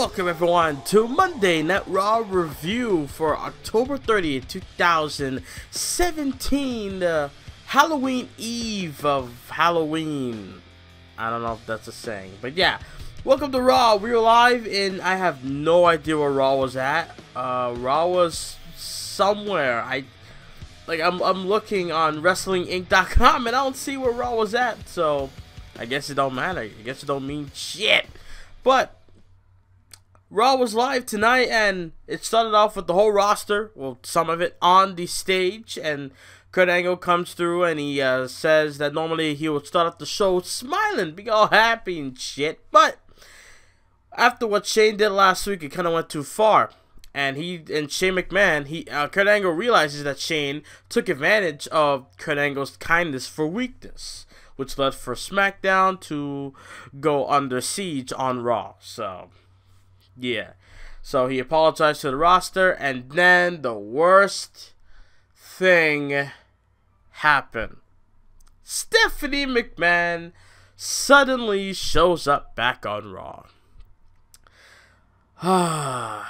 Welcome everyone to Monday Night Raw review for October 30th, 2017, the Halloween Eve of Halloween. I don't know if that's a saying, but yeah. Welcome to Raw. We're live and I have no idea where Raw was at. Raw was somewhere. I'm looking on WrestlingInc.com and I don't see where Raw was at, so I guess it don't matter. I guess it don't mean shit. But Raw was live tonight, and it started off with the whole roster, well, some of it, on the stage, and Kurt Angle comes through, and he says that normally he would start off the show smiling, being all happy and shit, but after what Shane did last week, it kind of went too far, and Shane McMahon, Kurt Angle realizes that Shane took advantage of Kurt Angle's kindness for weakness, which led for SmackDown to go under siege on Raw, so yeah, so he apologized to the roster, and then the worst thing happened. Stephanie McMahon suddenly shows up back on Raw. Now,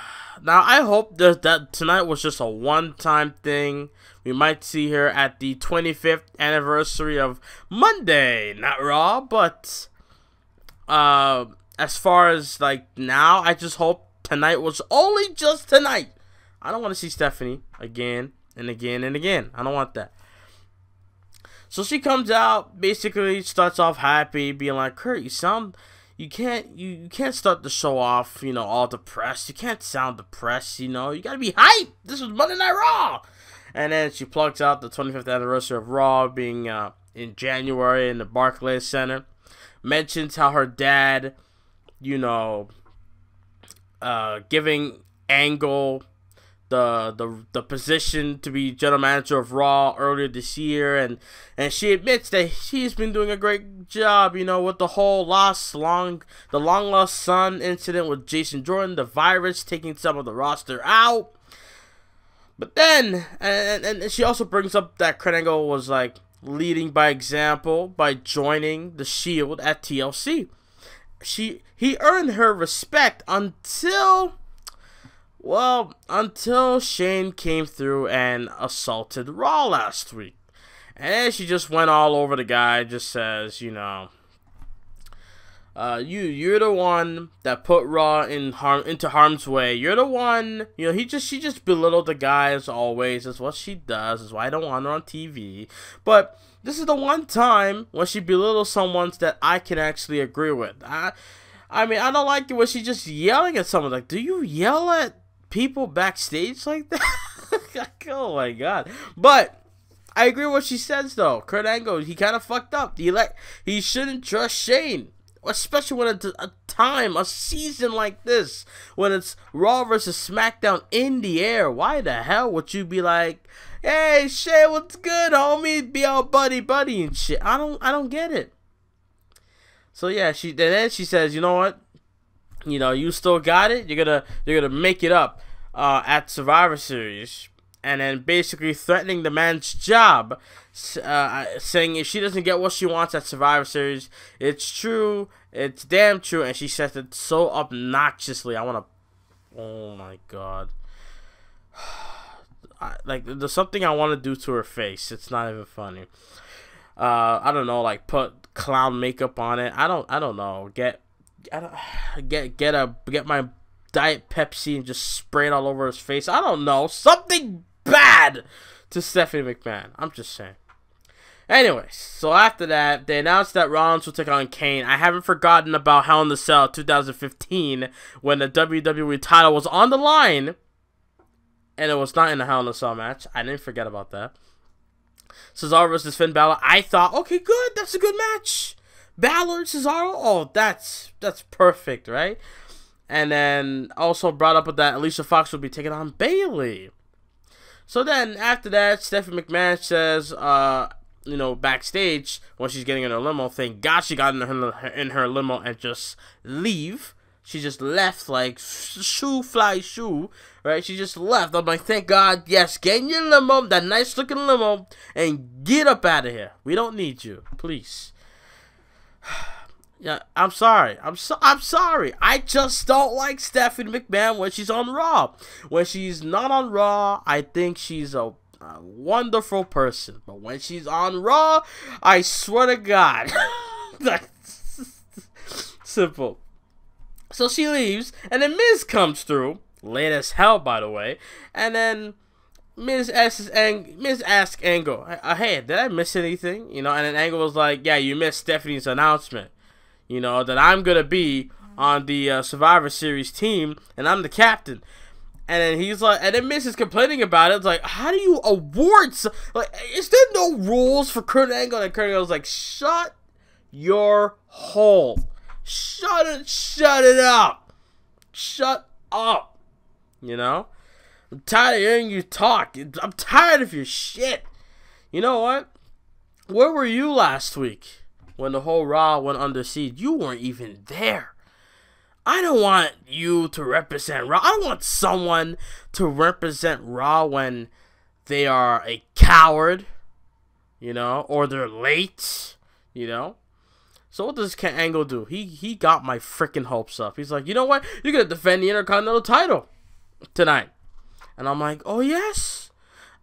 I hope that tonight was just a one-time thing. We might see her at the 25th anniversary of Monday Night Raw, but as far as like now, I just hope tonight was only just tonight. I don't want to see Stephanie again and again and again. I don't want that. So she comes out, basically starts off happy, being like, Kurt, you can't start the show off, you know, all depressed. You can't sound depressed, you know. You gotta be hyped. This was Monday Night Raw. And then she plugs out the 25th anniversary of Raw being in January in the Barclays Center. Mentions how her dad, you know, giving Angle the position to be general manager of Raw earlier this year, and she admits that she's been doing a great job, you know, with the whole long lost son incident with Jason Jordan, the virus taking some of the roster out. But then, and she also brings up that Kurt Angle was like leading by example by joining the Shield at TLC. He earned her respect until Shane came through and assaulted Raw last week. And then she just went all over the guy, just says, you know, you're the one that put Raw into harm's way. You're the one, you know, she just belittled the guy as always. That's what she does. That's why I don't want her on TV. But this is the one time when she belittles someone that I can actually agree with. I mean, I don't like it when she's just yelling at someone. Like, do you yell at people backstage like that? Oh my god. But I agree with what she says though. Kurt Angle, he kind of fucked up. He shouldn't trust Shane, especially when it's a season like this, when it's Raw versus SmackDown in the air. Why the hell would you be like, hey Shane, what's good, homie? Be all buddy and shit. I don't get it. So yeah, then she says, you know what? You know, you still got it. You're gonna make it up at Survivor Series, and then basically threatening the man's job, saying if she doesn't get what she wants at Survivor Series, it's true, it's damn true, and she says it so obnoxiously. Oh my god, like there's something I want to do to her face. It's not even funny. I don't know, like put clown makeup on it. I don't know. Get my Diet Pepsi and just spray it all over his face. I don't know, something bad to Stephanie McMahon. I'm just saying. Anyways, so after that, they announced that Rollins will take on Kane. I haven't forgotten about Hell in the Cell 2015 when the WWE title was on the line, and it was not in the Hell in the Cell match. I didn't forget about that. Cesaro versus Finn Balor. I thought, okay, good, that's a good match. Balor, Cesaro, oh, that's perfect, right? And then also brought up with that Alicia Fox would be taking on Bayley. So then after that, Stephanie McMahon says, you know, backstage when she's getting in her limo, thank God she got in her limo and just leave. She just left like fly shoe, right? She just left. I'm like, thank God, yes, get in your limo, that nice looking limo, and get up out of here. We don't need you, please. Yeah, I'm sorry. I'm sorry. I just don't like Stephanie McMahon when she's on Raw. When she's not on Raw, I think she's a wonderful person. But when she's on Raw, I swear to God. That's simple. So she leaves, and then Miz comes through, late as hell, by the way, and then Miz asks Angle, hey, did I miss anything? You know, and then Angle was like, yeah, you missed Stephanie's announcement. You know, that I'm going to be on the Survivor Series team, and I'm the captain. And then he's like, and then Miz is complaining about it. It's like, how do you award, like, is there no rules for Kurt Angle? And Kurt Angle's like, shut your hole. Shut it up. Shut up. You know? I'm tired of hearing you talk. I'm tired of your shit. You know what? Where were you last week when the whole Raw went under siege? You weren't even there. I don't want you to represent Raw. I don't want someone to represent Raw when they are a coward, you know, or they're late, you know. So what does Angle do? He got my freaking hopes up. He's like, you know what? You're going to defend the Intercontinental title tonight. And I'm like, oh, yes.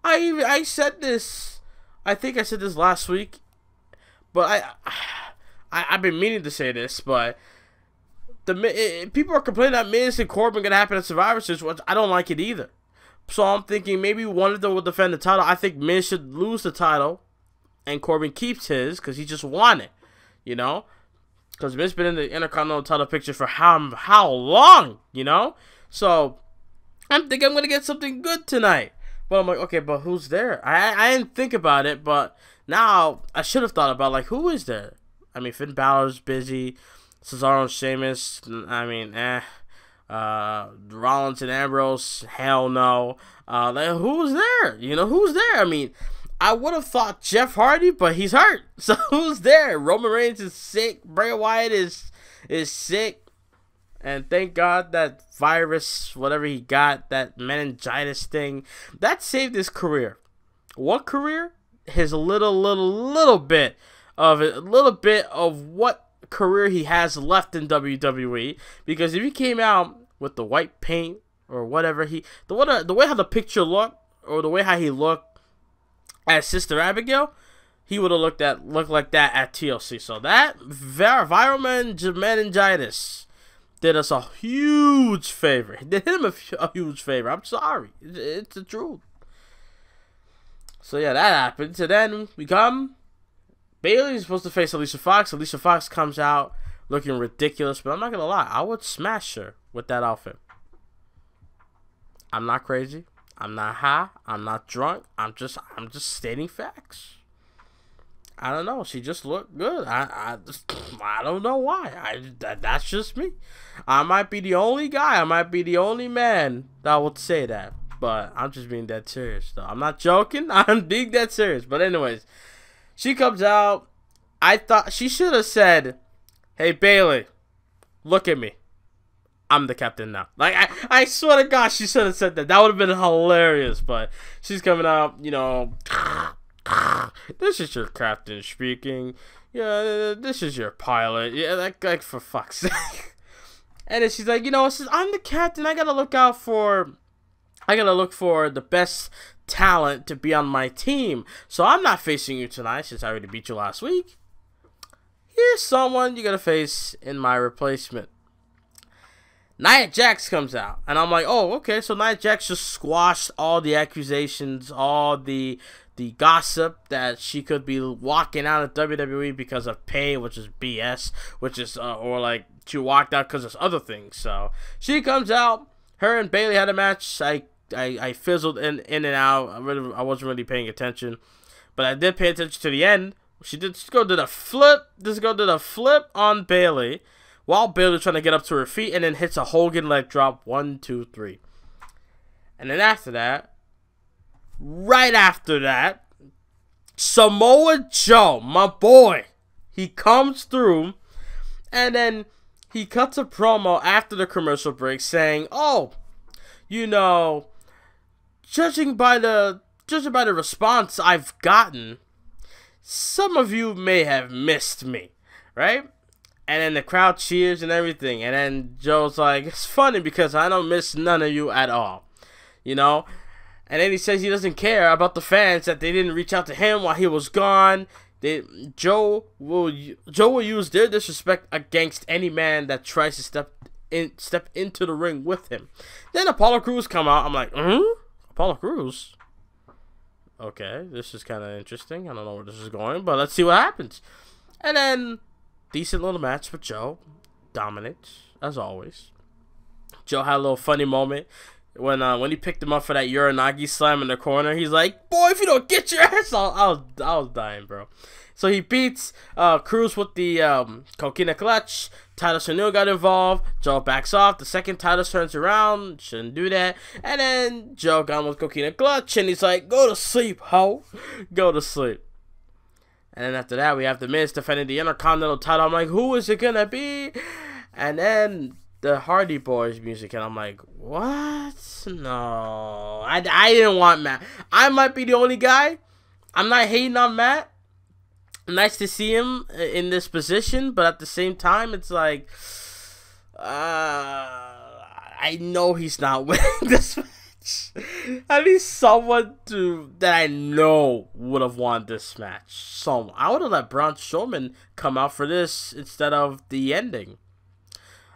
I said this. I think I said this last week. But I've been meaning to say this, but people are complaining that Miz and Corbin going to happen at Survivor Series, which I don't like it either. So I'm thinking maybe one of them will defend the title. I think Miz should lose the title, and Corbin keeps his because he just won it. You know, because Miz been in the Intercontinental title picture for how long, you know? So I'm thinking I'm gonna get something good tonight. But I'm like, okay, but who's there? I didn't think about it, but now I should have thought about, like, who is there? I mean, Finn Balor's busy, Cesaro and Sheamus. I mean, Rollins and Ambrose, hell no. Like, who's there? You know, who's there? I mean, I would have thought Jeff Hardy, but he's hurt. So who's there? Roman Reigns is sick. Bray Wyatt is sick. And thank God that virus, whatever he got, that meningitis thing, that saved his career. What career? His little bit of what career he has left in WWE. Because if he came out with the white paint or whatever, the way how the picture looked, or the way how he looked as Sister Abigail, he would have looked like that at TLC. So that viral meningitis did us a huge favor. It did him a huge favor. I'm sorry. It's the truth. So yeah, that happened. So then Bayley's supposed to face Alicia Fox. Alicia Fox comes out looking ridiculous, but I'm not gonna lie, I would smash her with that outfit. I'm not crazy. I'm not high. I'm not drunk. I'm just stating facts. I don't know. She just looked good. I don't know why. That's just me. I might be the only guy. I might be the only man that would say that. But I'm just being dead serious, though. I'm not joking. I'm being dead serious. But anyways, she comes out. I thought she should have said, "Hey Bayley, look at me. I'm the captain now." Like, I swear to God, she should have said that. That would have been hilarious. But she's coming out, you know, this is your captain speaking. Yeah, this is your pilot. Yeah, like for fuck's sake. And then she's like, you know, since I'm the captain, I gotta look for the best talent to be on my team. So I'm not facing you tonight since I already beat you last week. Here's someone you're gonna face in my replacement. Nia Jax comes out, and I'm like, oh, okay, so Nia Jax just squashed all the accusations, all the gossip that she could be walking out of WWE because of pay, which is BS, which is, or like, she walked out because of other things. So she comes out, her and Bayley had a match. I fizzled in and out. I wasn't really paying attention, but I did pay attention to the end. This girl did a flip on Bayley, while Bayley was trying to get up to her feet, and then hits a Hogan leg drop. 1, 2, 3. And then after that, right after that, Samoa Joe, my boy, he comes through, and then he cuts a promo after the commercial break saying, oh, you know, judging by the response I've gotten, some of you may have missed me, right? And then the crowd cheers and everything. And then Joe's like, it's funny because I don't miss none of you at all. You know? And then he says he doesn't care about the fans, that they didn't reach out to him while he was gone. Joe will use their disrespect against any man that tries to step into the ring with him. Then Apollo Crews come out. I'm like, Apollo Crews? Okay, this is kind of interesting. I don't know where this is going, but let's see what happens. And then, decent little match with Joe. Dominates, as always. Joe had a little funny moment when he picked him up for that Uranagi slam in the corner. He's like, boy, if you don't get your ass off. I was dying, bro. So he beats Cruz with the Coquina clutch. Titus O'Neil got involved. Joe backs off. The second Titus turns around. Shouldn't do that. And then Joe got him with Coquina clutch. And he's like, go to sleep, ho. Go to sleep. And then after that, we have The Miz defending the Intercontinental title. I'm like, who is it going to be? And then the Hardy Boys music. And I'm like, what? No. I didn't want Matt. I might be the only guy. I'm not hating on Matt. Nice to see him in this position, but at the same time, it's like, I know he's not winning this match. At least someone that I know would have won this match. So I would have let Braun Strowman come out for this instead of the ending.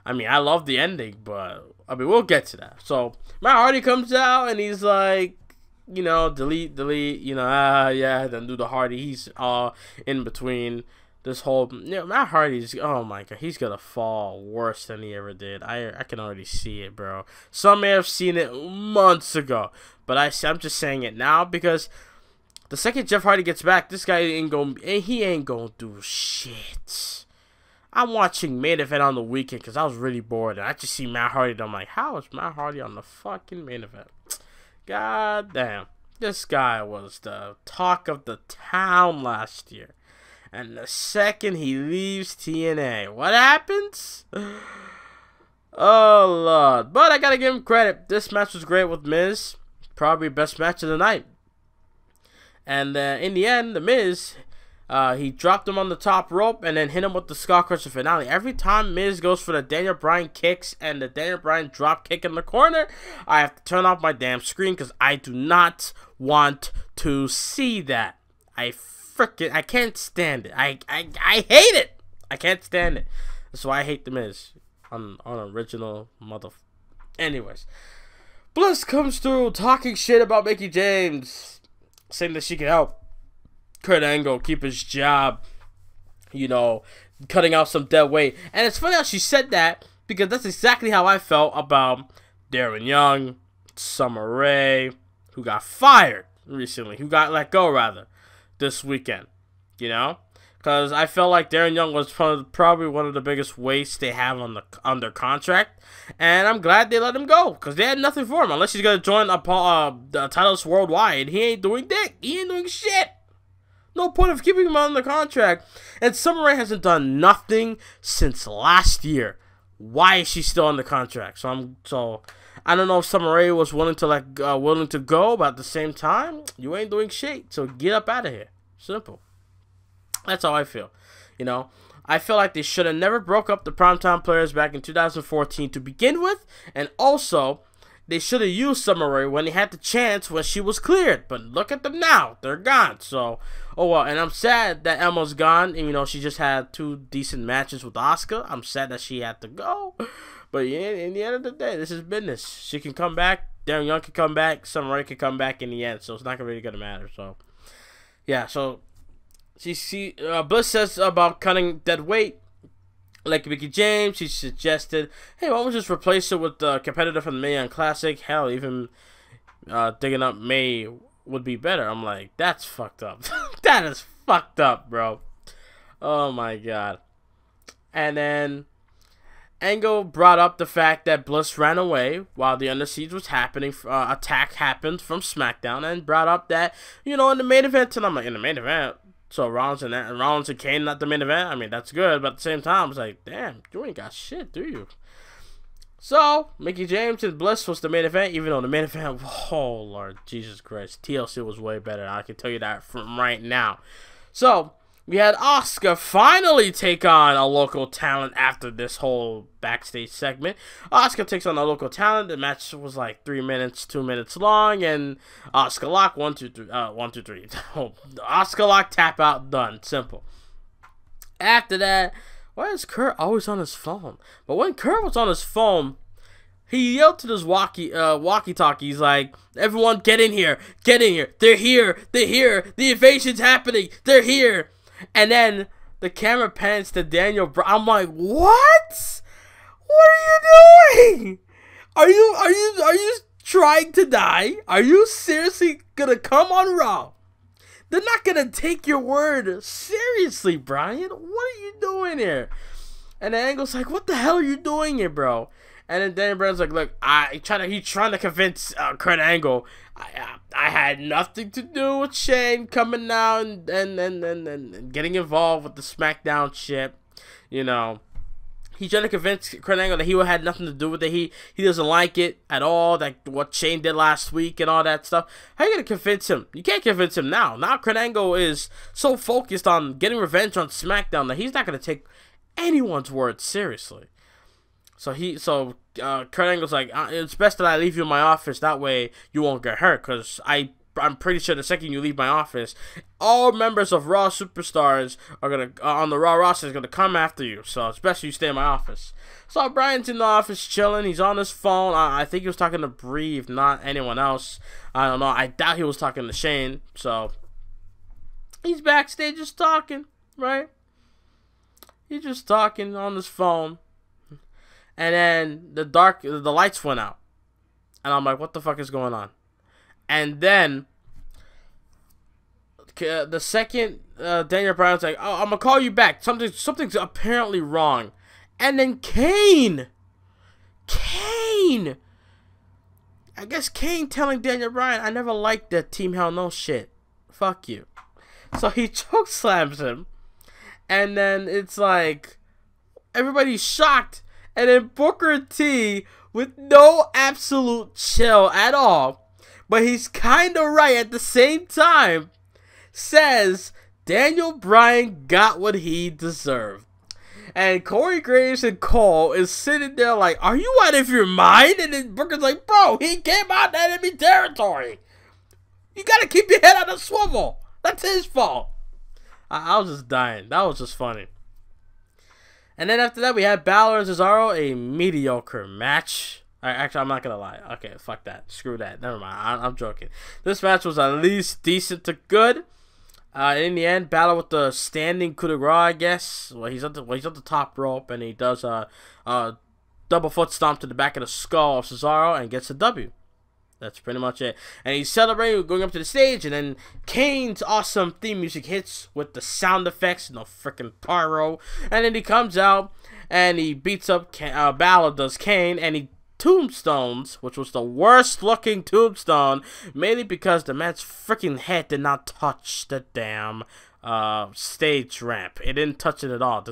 I mean, I love the ending, but I mean, we'll get to that. So Matt Hardy comes out and he's like, you know, delete, you know, yeah, then do the Hardy. He's in between this whole, you know, Matt Hardy's, oh my god, he's gonna fall worse than he ever did. I can already see it, bro. Some may have seen it months ago, but I'm just saying it now because the second Jeff Hardy gets back, this guy ain't gonna do shit. I'm watching main event on the weekend because I was really bored. And I just see Matt Hardy and I'm like, how is Matt Hardy on the fucking main event? God damn. This guy was the talk of the town last year. And the second he leaves TNA, what happens? Oh, Lord. But I gotta give him credit. This match was great with Miz. Probably best match of the night. And in the end, the Miz, he dropped him on the top rope and then hit him with the Skullcrusher finale. Every time Miz goes for the Daniel Bryan kicks and the Daniel Bryan drop kick in the corner, I have to turn off my damn screen because I do not want to see that. I can't stand it. I hate it. I can't stand it. That's why I hate the Miz on original mother. Anyways, Bliss comes through talking shit about Mickie James, saying that she can help Kurt Angle keep his job, you know, cutting out some dead weight. And it's funny how she said that because that's exactly how I felt about Darren Young, Summer Rae, who got fired recently, who got let go rather this weekend, you know, because I felt like Darren Young was probably one of the biggest wastes they have on their contract, and I'm glad they let him go because they had nothing for him unless he's gonna join the titles worldwide. He ain't doing dick. He ain't doing shit. No point of keeping him on the contract. And Summer Rae hasn't done nothing since last year. Why is she still on the contract? So I don't know if Summer Rae was willing to go, but at the same time, you ain't doing shit. So get up out of here. Simple. That's how I feel. You know, I feel like they should have never broke up the Primetime Players back in 2014 to begin with, and also they should have used Summer Rae when they had the chance when she was cleared. But look at them now. They're gone. So, oh well. And I'm sad that Emma's gone. And, you know, she just had 2 decent matches with Asuka. I'm sad that she had to go. But in the end of the day, this is business. She can come back. Darren Young can come back. Summer Rae can come back in the end. So it's not really going to matter. So, yeah. So, Bliss says about cutting dead weight. Like Mickie James, she suggested, hey, why don't we just replace it with the competitor from the Mae Young Classic? Hell, even digging up May would be better. I'm like, that's fucked up. That is fucked up, bro. Oh, my God. And then Angle brought up the fact that Bliss ran away while the Under Siege was happening. Attack happened from SmackDown and brought up that, you know, in the main event. And I'm like, in the main event? So Rollins and Kane not the main event. I mean, that's good, but at the same time, it's like, damn, you ain't got shit, do you? So Mickie James and Bliss was the main event, even though the main event, oh Lord Jesus Christ, TLC was way better. I can tell you that from right now. So we had Asuka finally take on a local talent after this whole backstage segment. Asuka takes on a local talent. The match was like 3 minutes, 2 minutes long, and Asuka lock 1, 2, 3, 1, 2, 3. Asuka lock, tap out, done, simple. After that, why is Kurt always on his phone? But when Kurt was on his phone, he yelled to this walkie-talkie. He's like, "Everyone, get in here! Get in here! They're here! They're here! The invasion's happening! They're here!" And then the camera pans to Daniel Bryan. I'm like, what? What are you doing? Are you trying to die? Are you seriously gonna come on Raw? They're not gonna take your word seriously, Bryan. What are you doing here? And then Angle's like, "What the hell are you doing here, bro?" And then Daniel Bryan's like, "Look, he's trying to convince Kurt Angle. I had nothing to do with Shane coming out and getting involved with the SmackDown shit. You know, he's trying to convince Kurt Angle that he had nothing to do with it. He doesn't like it at all. That what Shane did last week and all that stuff. How are you gonna convince him? You can't convince him now. Now Kurt Angle is so focused on getting revenge on SmackDown that he's not gonna take anyone's word seriously." So Kurt Angle's like, "It's best that I leave you in my office. That way you won't get hurt. Cause I'm pretty sure the second you leave my office, all members of Raw superstars are gonna on the Raw roster is gonna come after you. So it's best you stay in my office." So Bryan's in the office chilling. He's on his phone. I think he was talking to Bree, if not anyone else. I don't know. I doubt he was talking to Shane. So he's backstage just talking, right? He's just talking on his phone. And then the lights went out. And I'm like, what the fuck is going on? And then the second Daniel Bryan's like, "Oh, I'm gonna call you back. Something's apparently wrong." And then Kane, I guess Kane telling Daniel Bryan, "I never liked that Team Hell No shit. Fuck you." So he choke slams him. And then it's like everybody's shocked. And then Booker T, with no absolute chill at all, but he's kind of right at the same time, says Daniel Bryan got what he deserved. And Corey Graves and Cole is sitting there like, "Are you out of your mind?" And then Booker's like, "Bro, he came out enemy territory. You got to keep your head on a swivel. That's his fault." I was just dying. That was just funny. And then after that, we had Balor and Cesaro, a mediocre match. Actually, I'm not going to lie. Okay, fuck that. Screw that. Never mind. I'm joking. This match was at least decent to good. In the end, Balor with the standing coup de grace, I guess. Well, he's on the top rope, and he does a double foot stomp to the back of the skull of Cesaro and gets a W. That's pretty much it. And he's celebrating, going up to the stage, and then Kane's awesome theme music hits with the sound effects and the freaking pyro. And then he comes out, and he beats up Balor, does Kane, and he tombstones, which was the worst looking tombstone, mainly because the man's freaking head did not touch the damn stage ramp. It didn't touch it at all.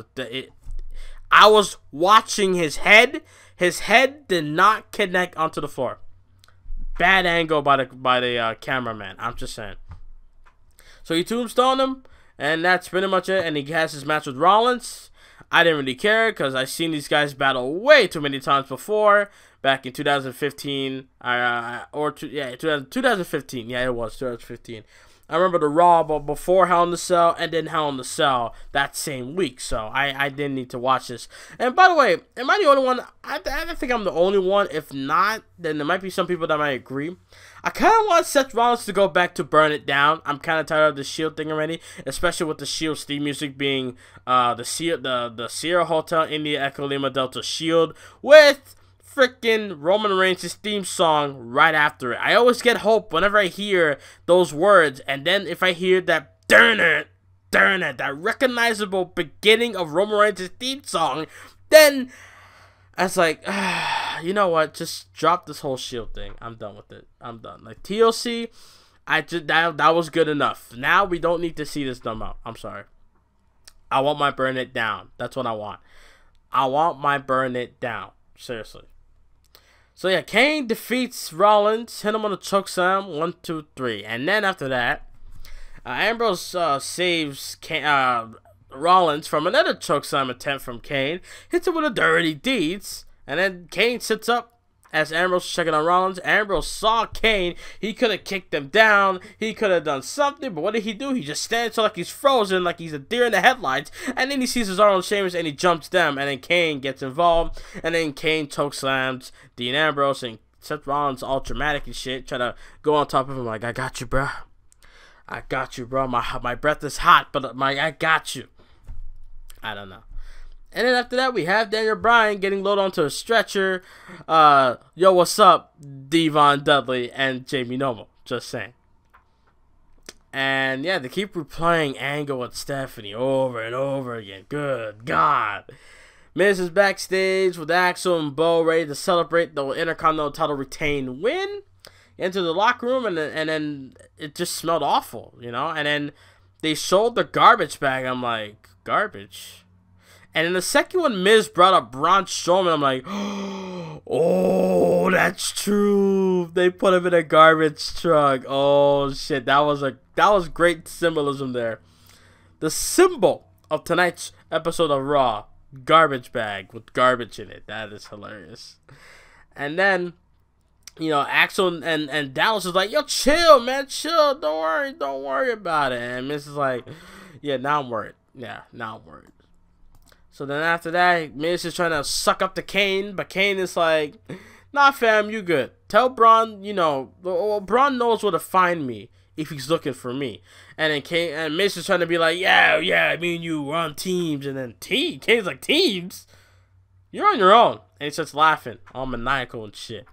I was watching his head. His head did not connect onto the floor. Bad angle by the cameraman. I'm just saying. So he tombstoned him, and that's pretty much it. And he has his match with Rollins. I didn't really care because I've seen these guys battle way too many times before. Back in 2015, 2015. Yeah, it was 2015. I remember the Raw before Hell in the Cell and then Hell in the Cell that same week. So I didn't need to watch this. And by the way, am I the only one? I think I'm the only one. If not, then there might be some people that might agree. I kind of want Seth Rollins to go back to Burn It Down. I'm kind of tired of the Shield thing already, especially with the Shield theme music being the Sierra Hotel India Echo Lima Delta Shield with freaking Roman Reigns' theme song right after it. I always get hope whenever I hear those words, and then if I hear that darn it, that recognizable beginning of Roman Reigns' theme song, then I was like, you know what? Just drop this whole Shield thing. I'm done with it. I'm done. Like TLC, that was good enough. Now we don't need to see this dumb out. I'm sorry. I want my Burn It Down. That's what I want. I want my Burn It Down. Seriously. So yeah, Kane defeats Rollins, hit him on a chokeslam, 1, 2, 3, and then after that, Ambrose saves Rollins from another chokeslam attempt from Kane, hits him with a dirty deeds, and then Kane sits up as Ambrose was checking on Rollins. Ambrose saw Kane. He could have kicked him down. He could have done something, but what did he do? He just stands there like he's frozen, like he's a deer in the headlights, and then he sees Cesaro and Sheamus, and he jumps them, and then Kane gets involved, and then Kane chokeslams Dean Ambrose, and Seth Rollins all dramatic and shit, try to go on top of him like, I got you, bro. I got you, bro. My breath is hot, but I got you. I don't know. And then after that, we have Daniel Bryan getting loaded onto a stretcher. Yo, what's up, Devon Dudley and Jamie Noble? Just saying. And yeah, they keep replaying Angle with Stephanie over and over again. Good God. Miz is backstage with Axel and Bo ready to celebrate the Intercontinental title retain win. Into the locker room, and then it just smelled awful, you know? And then they showed the garbage bag. I'm like, garbage? And in the second one, Miz brought up Braun Strowman. I'm like, oh, that's true. They put him in a garbage truck. Oh shit, that was great symbolism there. The symbol of tonight's episode of Raw, garbage bag with garbage in it. That is hilarious. And then, you know, Axel and Dallas is like, yo, chill, man, chill. Don't worry about it. And Miz is like, yeah, now I'm worried. Yeah, now I'm worried. So then after that, Miz is trying to suck up to Kane, but Kane is like, nah, fam, you good. Tell Braun, you know, Braun knows where to find me if he's looking for me. And then Miz is trying to be like, yeah, me and you, we're on teams. And then Kane's like, teams? You're on your own. And he starts laughing, all maniacal and shit.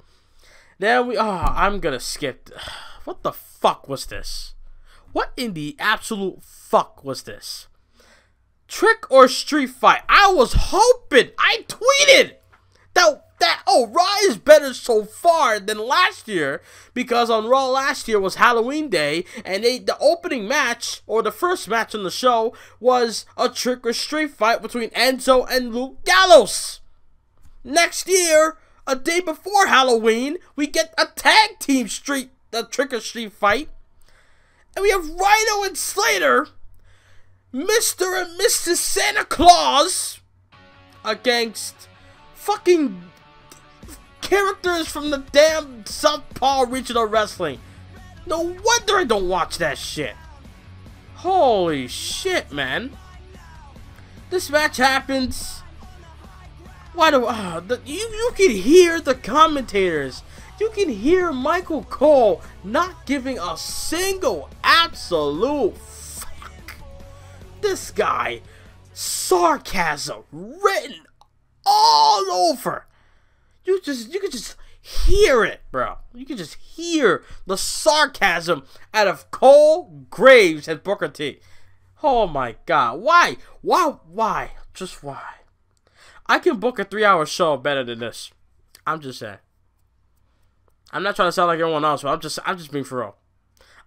Then I'm gonna skip. What the fuck was this? What in the absolute fuck was this? Trick or street fight? I was hoping. I tweeted that Raw is better so far than last year, because on Raw last year was Halloween Day, and the opening match, or the first match on the show, was a trick or street fight between Enzo and Luke Gallows. Next year, a day before Halloween, we get a tag team trick or street fight, and we have Rhino and Slater, Mr. and Mrs. Santa Claus, against fucking characters from the damn Southpaw Regional Wrestling. No wonder I don't watch that shit. Holy shit, man. This match happens. Why do you can hear the commentators. You can hear Michael Cole not giving a single absolute fuck. This guy, sarcasm written all over. You could just hear it, bro. You could just hear the sarcasm out of Cole, Graves, and Booker T. Oh my God. Why? Just why? I can book a 3-hour show better than this. I'm just saying. I'm not trying to sound like everyone else, but I'm just being for real.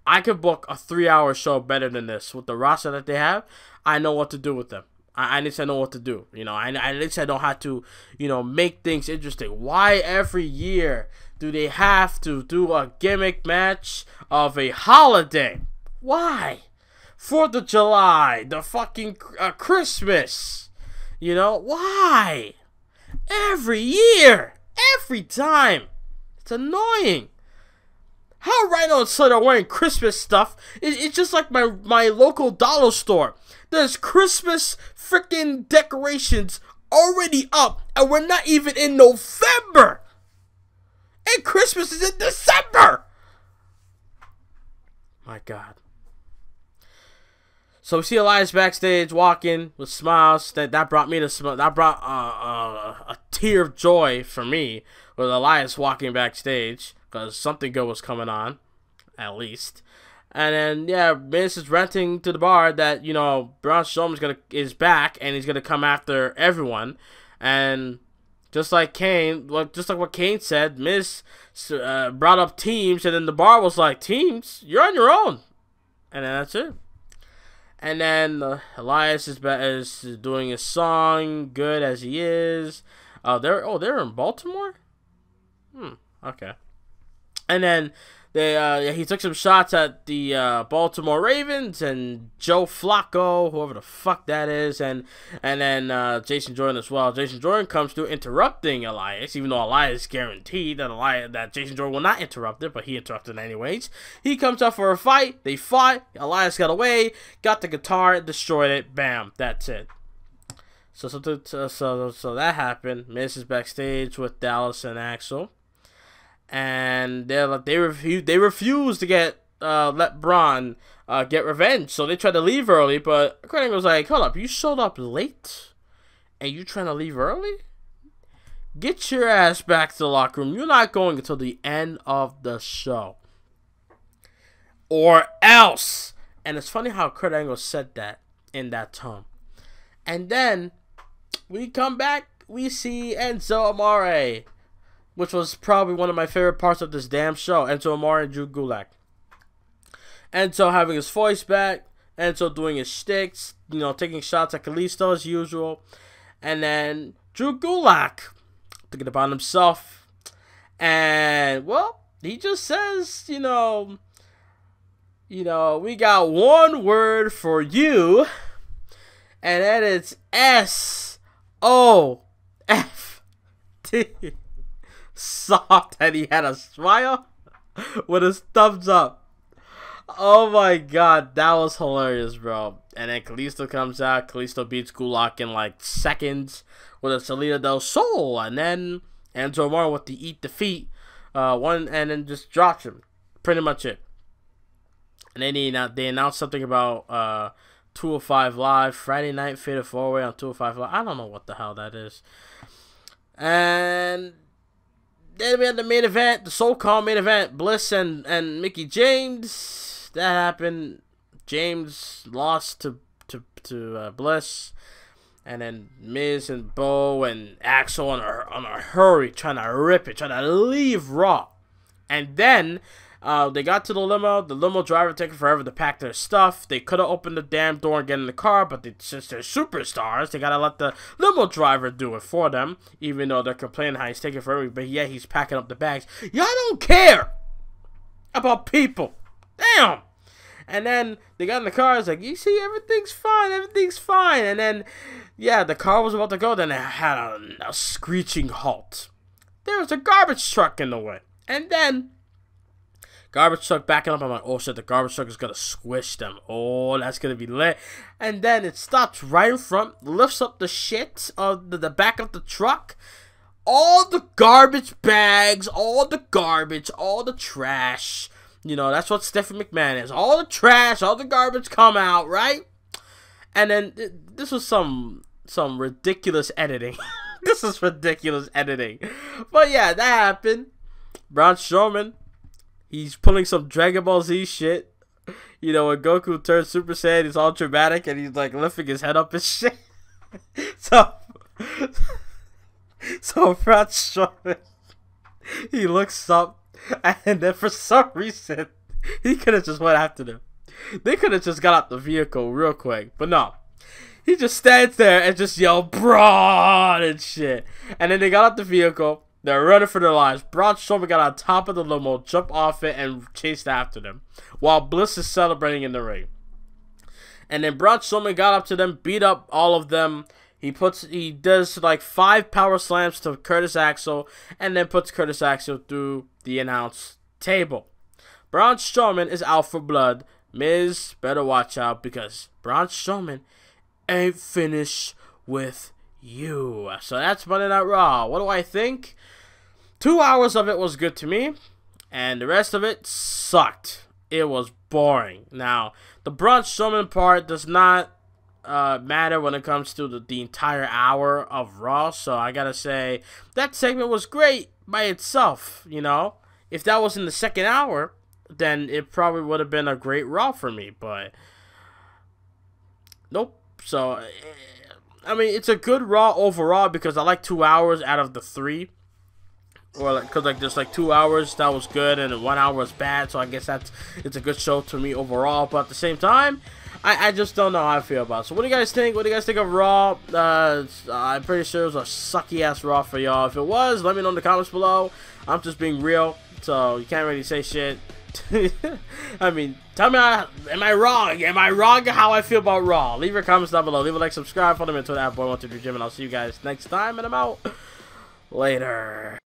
I could book a 3-hour show better than this. With the roster that they have, I know what to do with them. I need to know what to do. You know, at least I know how to, you know, make things interesting. Why every year do they have to do a gimmick match of a holiday? Why? 4th of July, the fucking Christmas. You know, why? Every year. Every time. It's annoying. How Rhino and Slater are wearing Christmas stuff, it's just like my local dollar store. There's Christmas freaking decorations already up, and we're not even in November. And Christmas is in December. My God. So we see Elias backstage walking with smiles. That brought me to smile. That brought a tear of joy for me with Elias walking backstage, because something good was coming on, at least. And then, yeah, Miz is ranting to the bar that, you know, Braun Strowman is back, and he's going to come after everyone. And just like what Kane said, Miz brought up teams, and then the bar was like, teams? You're on your own. And then that's it. And then Elias is doing his song, good as he is. They're in Baltimore? Okay. And then he took some shots at the Baltimore Ravens and Joe Flacco, whoever the fuck that is, and then Jason Jordan as well. Jason Jordan comes through interrupting Elias, even though Elias guaranteed that Jason Jordan will not interrupt it, but he interrupted anyways. He comes up for a fight. They fought. Elias got away, got the guitar, destroyed it. Bam, that's it. So that happened. Miz is backstage with Dallas and Axel. And they refused to let Braun get revenge, so they tried to leave early. But Kurt Angle was like, "Hold up, you showed up late, and you trying to leave early? Get your ass back to the locker room. You're not going until the end of the show, or else." And it's funny how Kurt Angle said that in that tone. And then we come back, we see Enzo Amore, which was probably one of my favorite parts of this damn show. Enzo Amore and Drew Gulak. Enzo having his voice back. Enzo doing his shticks. You know, taking shots at Kalisto as usual. And then Drew Gulak thinking about himself. And, well, he just says, you know, we got one word for you. And that is S-O-F-T. Soft, and he had a smile with his thumbs up. Oh my god, that was hilarious, bro. And then Kalisto comes out. Kalisto beats Gulak in like seconds with a Salida del Sol, and then Enzo Amore with the eat defeat and then just drops him. Pretty much it. And then they announced something about 205 Live, Friday night Fatal 4-Way on 205 Live. I don't know what the hell that is. And then we had the main event, the so-called main event, Bliss and Mickie James. That happened. James lost to Bliss. And then Miz and Bo and Axel on a hurry, trying to rip it, trying to leave Raw. And then they got to the limo driver taking forever to pack their stuff. They could have opened the damn door and get in the car, but since they're superstars, they gotta let the limo driver do it for them, even though they're complaining how he's taking forever, but yeah, he's packing up the bags. Y'all don't care about people. Damn. And then they got in the car, it's like, you see, everything's fine, and then, yeah, the car was about to go, then it had a screeching halt. There was a garbage truck in the way, and then garbage truck backing up. I'm like, oh shit, the garbage truck is gonna squish them. Oh, that's gonna be lit. And then it stops right in front, lifts up the shit of the back of the truck. All the garbage bags, all the garbage, all the trash. You know, that's what Stephanie McMahon is. All the trash, all the garbage come out, right? And then this was some ridiculous editing. This is ridiculous editing. But yeah, that happened. Braun Strowman, he's pulling some Dragon Ball Z shit. You know, when Goku turns Super Saiyan, he's all dramatic and he's like lifting his head up and shit. So Braun Strowman, he looks up, and then for some reason, he could have just went after them. They could have just got out the vehicle real quick, but no. He just stands there and just yelled, Braun, and shit. And then they got out the vehicle. They're running for their lives. Braun Strowman got on top of the limo, jumped off it, and chased after them, while Bliss is celebrating in the ring. And then Braun Strowman got up to them, beat up all of them. He does like 5 power slams to Curtis Axel, and then puts Curtis Axel through the announce table. Braun Strowman is out for blood. Miz better watch out, because Braun Strowman ain't finished with you. So that's Monday Night Raw. What do I think? 2 hours of it was good to me, and the rest of it sucked. It was boring. Now, the Braun Strowman part does not matter when it comes to the entire hour of Raw, so I gotta say that segment was great by itself. You know, if that was in the second hour, then it probably would have been a great Raw for me, but nope. So I mean, it's a good Raw overall, because I like 2 hours out of the 3, or like, cause like there's like 2 hours that was good and 1 hour was bad, so I guess it's a good show to me overall. But at the same time, I just don't know how I feel about it. So what do you guys think? What do you guys think of Raw? I'm pretty sure it was a sucky ass Raw for y'all. If it was, let me know in the comments below. I'm just being real, so you can't really say shit. I mean, tell me, am I wrong? Am I wrong how I feel about Raw? Leave your comments down below. Leave a like, subscribe, follow me on Twitter @boy123gym, and I'll see you guys next time, and I'm out. Later.